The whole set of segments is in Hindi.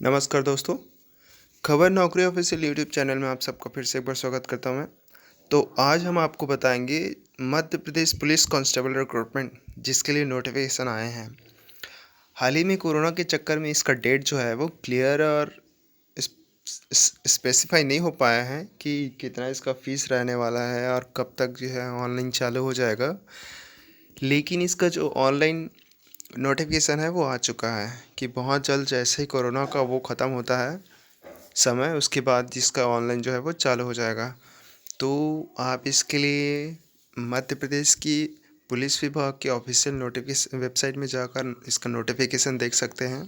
नमस्कार दोस्तों, खबर नौकरी ऑफिशियल यूट्यूब चैनल में आप सबका फिर से एक बार स्वागत करता हूं मैं। तो आज हम आपको बताएंगे Madhya Pradesh police constable recruitment जिसके लिए नोटिफिकेशन आए हैं। हाल ही में कोरोना के चक्कर में इसका डेट जो है वो क्लियर और स्पेसिफाई नहीं हो पाया है कि कितना इसका फीस रहने वाला है और कब तक जो है ऑनलाइन चालू हो जाएगा। लेकिन इसका जो ऑनलाइन नोटिफिकेशन है वो आ चुका है कि बहुत जल्द जैसे ही कोरोना का वो ख़त्म होता है समय, उसके बाद जिसका ऑनलाइन जो है वो चालू हो जाएगा। तो आप इसके लिए मध्य प्रदेश की पुलिस विभाग के ऑफिशियल नोटिफिकेशन वेबसाइट में जाकर इसका नोटिफिकेशन देख सकते हैं,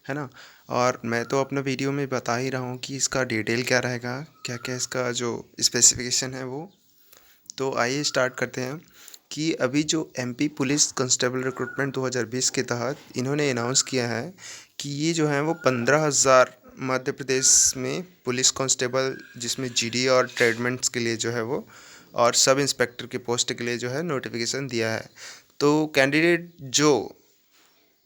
है ना। और मैं तो अपना वीडियो में बता ही रहा हूँ कि इसका डिटेल क्या रहेगा, क्या क्या इसका जो स्पेसिफिकेशन है वो। तो आइए स्टार्ट करते हैं कि अभी जो एमपी पुलिस कांस्टेबल रिक्रूटमेंट 2020 के तहत इन्होंने अनाउंस किया है कि ये जो है वो 15,000 मध्य प्रदेश में पुलिस कांस्टेबल, जिसमें जीडी और ट्रेडमेंट्स के लिए जो है वो, और सब इंस्पेक्टर की पोस्ट के लिए जो है नोटिफिकेशन दिया है। तो कैंडिडेट जो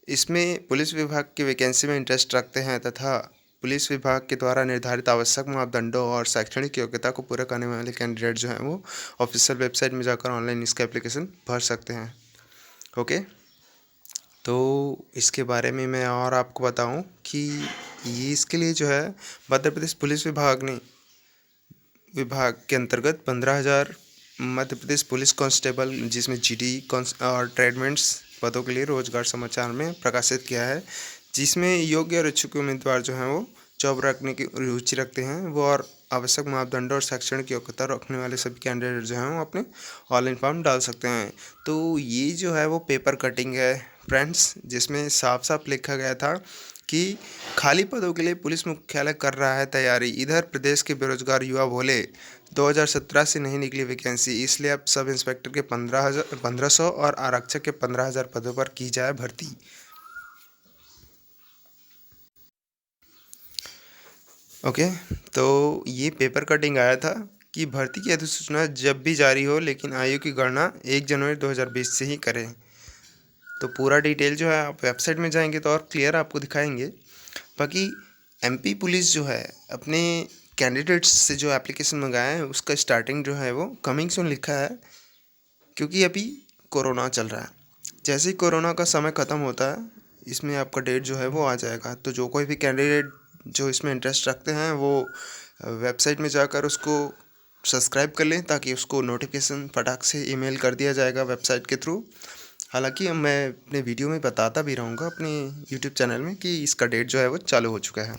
इसमें पुलिस विभाग की वैकेंसी में इंटरेस्ट रखते हैं तथा पुलिस विभाग के द्वारा निर्धारित आवश्यक मापदंडों और शैक्षणिक योग्यता को पूरा करने वाले कैंडिडेट जो हैं वो ऑफिशियल वेबसाइट में जाकर ऑनलाइन इसका एप्लीकेशन भर सकते हैं। ओके, तो इसके बारे में मैं और आपको बताऊं कि ये इसके लिए जो है मध्य प्रदेश पुलिस विभाग के अंतर्गत 15,000 मध्य प्रदेश पुलिस कांस्टेबल, जिसमें जीडी और ट्रेडमेंट्स पदों के लिए रोजगार समाचार में प्रकाशित किया है, जिसमें योग्य और इच्छुक उम्मीदवार जो हैं वो जॉब रखने की रुचि रखते हैं वो, और आवश्यक मापदंडों और शैक्षणिक योग्यता रखने वाले सभी कैंडिडेट जो हैं वो अपने ऑनलाइन फॉर्म डाल सकते हैं। तो ये जो है वो पेपर कटिंग है फ्रेंड्स, जिसमें साफ साफ लिखा गया था कि खाली पदों के लिए पुलिस मुख्यालय कर रहा है तैयारी। इधर प्रदेश के बेरोजगार युवा बोले 2017 से नहीं निकली वैकेंसी, इसलिए अब सब इंस्पेक्टर के 1500 और आरक्षक के 15,000 पदों पर की जाए भर्ती। ओके, तो ये पेपर कटिंग आया था कि भर्ती की अधिसूचना जब भी जारी हो, लेकिन आयु की गणना 1 जनवरी 2020 से ही करें। तो पूरा डिटेल जो है आप वेबसाइट में जाएंगे तो और क्लियर आपको दिखाएंगे। बाकी एमपी पुलिस जो है अपने कैंडिडेट्स से जो एप्लीकेशन मंगाया है उसका स्टार्टिंग जो है वो कमिंग सून लिखा है, क्योंकि अभी कोरोना चल रहा है। जैसे ही कोरोना का समय ख़त्म होता है इसमें आपका डेट जो है वो आ जाएगा। तो जो कोई भी कैंडिडेट जो इसमें इंटरेस्ट रखते हैं वो वेबसाइट में जाकर उसको सब्सक्राइब कर लें, ताकि उसको नोटिफिकेशन फटाक से ईमेल कर दिया जाएगा वेबसाइट के थ्रू। हालांकि मैं अपने वीडियो में बताता भी रहूँगा अपने यूट्यूब चैनल में कि इसका डेट जो है वो चालू हो चुका है।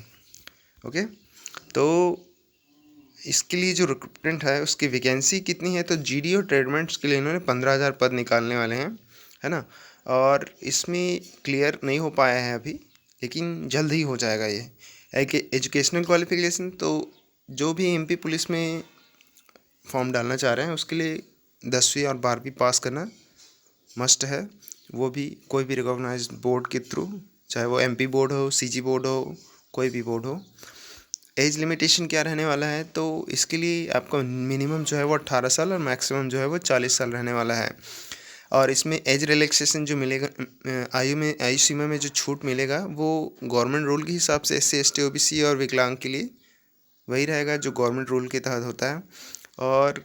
ओके, तो इसके लिए जो रिक्रूटमेंट है उसकी वैकेंसी कितनी है, तो जीडी और ट्रेडमेंट्स के लिए इन्होंने 15,000 पद निकालने वाले हैं, है ना। और इसमें क्लियर नहीं हो पाया है अभी, लेकिन जल्द ही हो जाएगा ये। एक एजुकेशनल क्वालिफिकेशन, तो जो भी एमपी पुलिस में फॉर्म डालना चाह रहे हैं उसके लिए 10वीं और 12वीं पास करना मस्ट है, वो भी कोई भी रिकॉग्नाइज्ड बोर्ड के थ्रू, चाहे वो एमपी बोर्ड हो, सीजी बोर्ड हो, कोई भी बोर्ड हो। एज लिमिटेशन क्या रहने वाला है, तो इसके लिए आपका मिनिमम जो है वो 18 साल और मैक्सिमम जो है वो 40 साल रहने वाला है। और इसमें एज रिलैक्सेशन जो मिलेगा, आयु सीमा में जो छूट मिलेगा वो गवर्नमेंट रूल के हिसाब से SC ST OBC और विकलांग के लिए वही रहेगा जो गवर्नमेंट रूल के तहत होता है। और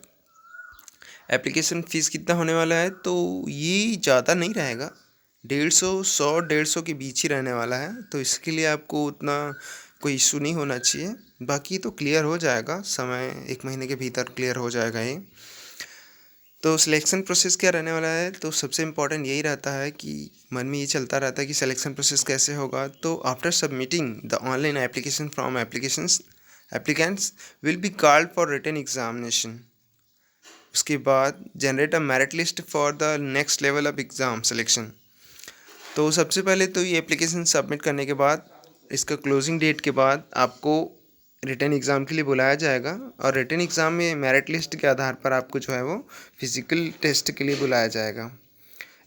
एप्लीकेशन फ़ीस कितना होने वाला है, तो ये ज़्यादा नहीं रहेगा, 150 के बीच ही रहने वाला है। तो इसके लिए आपको उतना कोई इशू नहीं होना चाहिए। बाकी तो क्लियर हो जाएगा, समय 1 महीने के भीतर क्लियर हो जाएगा ये। तो सिलेक्शन प्रोसेस क्या रहने वाला है, तो सबसे इम्पॉर्टेंट यही रहता है कि मन में ये चलता रहता है कि सिलेक्शन प्रोसेस कैसे होगा। तो after submitting the online application from applicants will be called for written examination. उसके बाद generate a merit list for the next level of exam selection. तो सबसे पहले तो ये एप्लीकेशन सबमिट करने के बाद इसका क्लोजिंग डेट के बाद आपको रिटन एग्ज़ाम के लिए बुलाया जाएगा, और रिटन एग्ज़ाम में मेरिट लिस्ट के आधार पर आपको जो है वो फिज़िकल टेस्ट के लिए बुलाया जाएगा।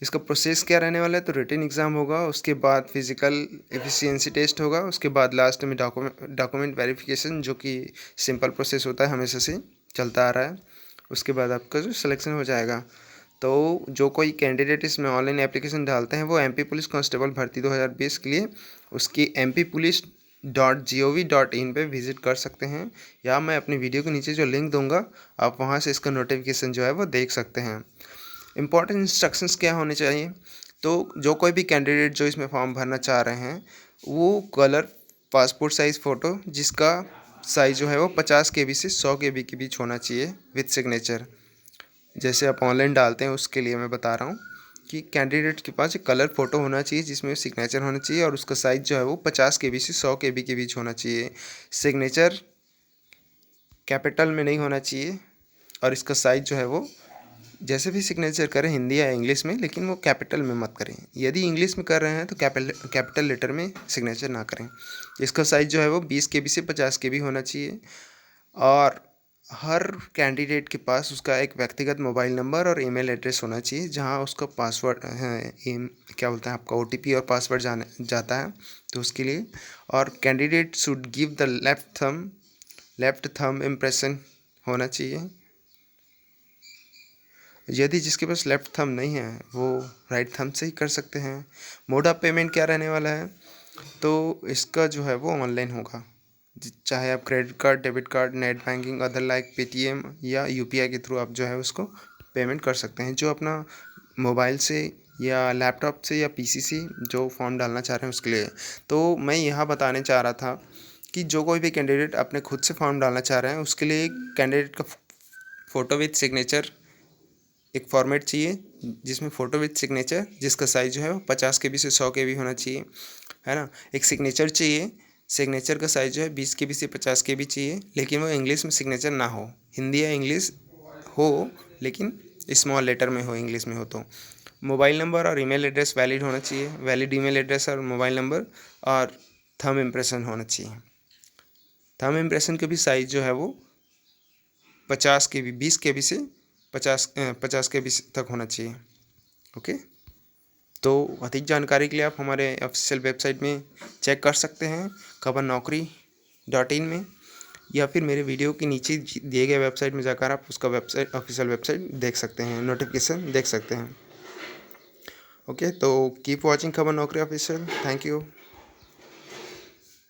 इसका प्रोसेस क्या रहने वाला है, तो रिटन एग्ज़ाम होगा, उसके बाद फिज़िकल एफिशिएंसी टेस्ट होगा, उसके बाद लास्ट में डॉक्यूमेंट वेरिफिकेशन, जो कि सिंपल प्रोसेस होता है, हमेशा से चलता आ रहा है। उसके बाद आपका जो सिलेक्शन हो जाएगा। तो जो कोई कैंडिडेट इसमें ऑनलाइन एप्लीकेशन डालते हैं वो एमपी पुलिस कांस्टेबल भर्ती 2020 के लिए उसकी एमपी पुलिस .gov.in पे विज़िट कर सकते हैं, या मैं अपनी वीडियो के नीचे जो लिंक दूंगा आप वहां से इसका नोटिफिकेशन जो है वो देख सकते हैं। इम्पॉर्टेंट इंस्ट्रक्शंस क्या होने चाहिए, तो जो कोई भी कैंडिडेट जो इसमें फॉर्म भरना चाह रहे हैं वो कलर पासपोर्ट साइज़ फ़ोटो जिसका साइज़ जो है वो 50 KB से 100 KB के बीच होना चाहिए विथ सिग्नेचर। जैसे आप ऑनलाइन डालते हैं उसके लिए मैं बता रहा हूँ कि कैंडिडेट के पास एक कलर फ़ोटो होना चाहिए जिसमें सिग्नेचर होना चाहिए और उसका साइज़ जो है वो 50 KB से 100 KB के बीच होना चाहिए। सिग्नेचर कैपिटल में नहीं होना चाहिए और इसका साइज़ जो है वो जैसे भी सिग्नेचर करें हिंदी या इंग्लिश में, लेकिन वो कैपिटल में मत करें। यदि इंग्लिश में कर रहे हैं तो कैपिटल लेटर में सिग्नेचर ना करें। इसका साइज़ जो है वो 20 KB से 50 KB होना चाहिए और हर कैंडिडेट के पास उसका एक व्यक्तिगत मोबाइल नंबर और ईमेल एड्रेस होना चाहिए जहां उसका पासवर्ड क्या बोलते हैं आपका OTP और पासवर्ड जाता है, तो उसके लिए। और candidate should give the left thumb impression होना चाहिए। यदि जिसके पास लेफ्ट थंब नहीं है वो राइट थंब से ही कर सकते हैं। मोड ऑफ पेमेंट क्या रहने वाला है, तो इसका जो है वो ऑनलाइन होगा, चाहे आप credit card, debit card, net banking, other like Paytm या UPI के थ्रू आप जो है उसको पेमेंट कर सकते हैं। जो अपना मोबाइल से या लैपटॉप से या PC से जो फॉर्म डालना चाह रहे हैं उसके लिए। तो मैं यहाँ बताने चाह रहा था कि जो कोई भी कैंडिडेट अपने खुद से फॉर्म डालना चाह रहे हैं उसके लिए कैंडिडेट का फ़ोटो विथ सिग्नेचर एक फॉर्मेट चाहिए जिसमें फ़ोटो विथ सिग्नेचर जिसका साइज़ जो है वो 50 KB से 100 KB होना चाहिए, है ना। एक सिग्नेचर चाहिए, सिग्नेचर का साइज़ जो है 20 KB से 50 KB चाहिए, लेकिन वो इंग्लिश में सिग्नेचर ना हो, हिंदी या इंग्लिश हो लेकिन स्मॉल लेटर में हो, इंग्लिश में हो तो। मोबाइल नंबर और ईमेल एड्रेस वैलिड होना चाहिए, वैलिड ईमेल एड्रेस और मोबाइल नंबर, और थंब इम्प्रेशन होना चाहिए। थंब इम्प्रेशन का भी साइज़ जो है वो 50 KB 20 KB से 50 KB तक होना चाहिए। ओके, तो अधिक जानकारी के लिए आप हमारे ऑफिशियल वेबसाइट में चेक कर सकते हैं khabarnaukri.in में, या फिर मेरे वीडियो के नीचे दिए गए वेबसाइट में जाकर आप उसका ऑफिशियल वेबसाइट देख सकते हैं, नोटिफिकेशन देख सकते हैं। ओके, तो कीप वॉचिंग खबर नौकरी ऑफिशियल। Thank you.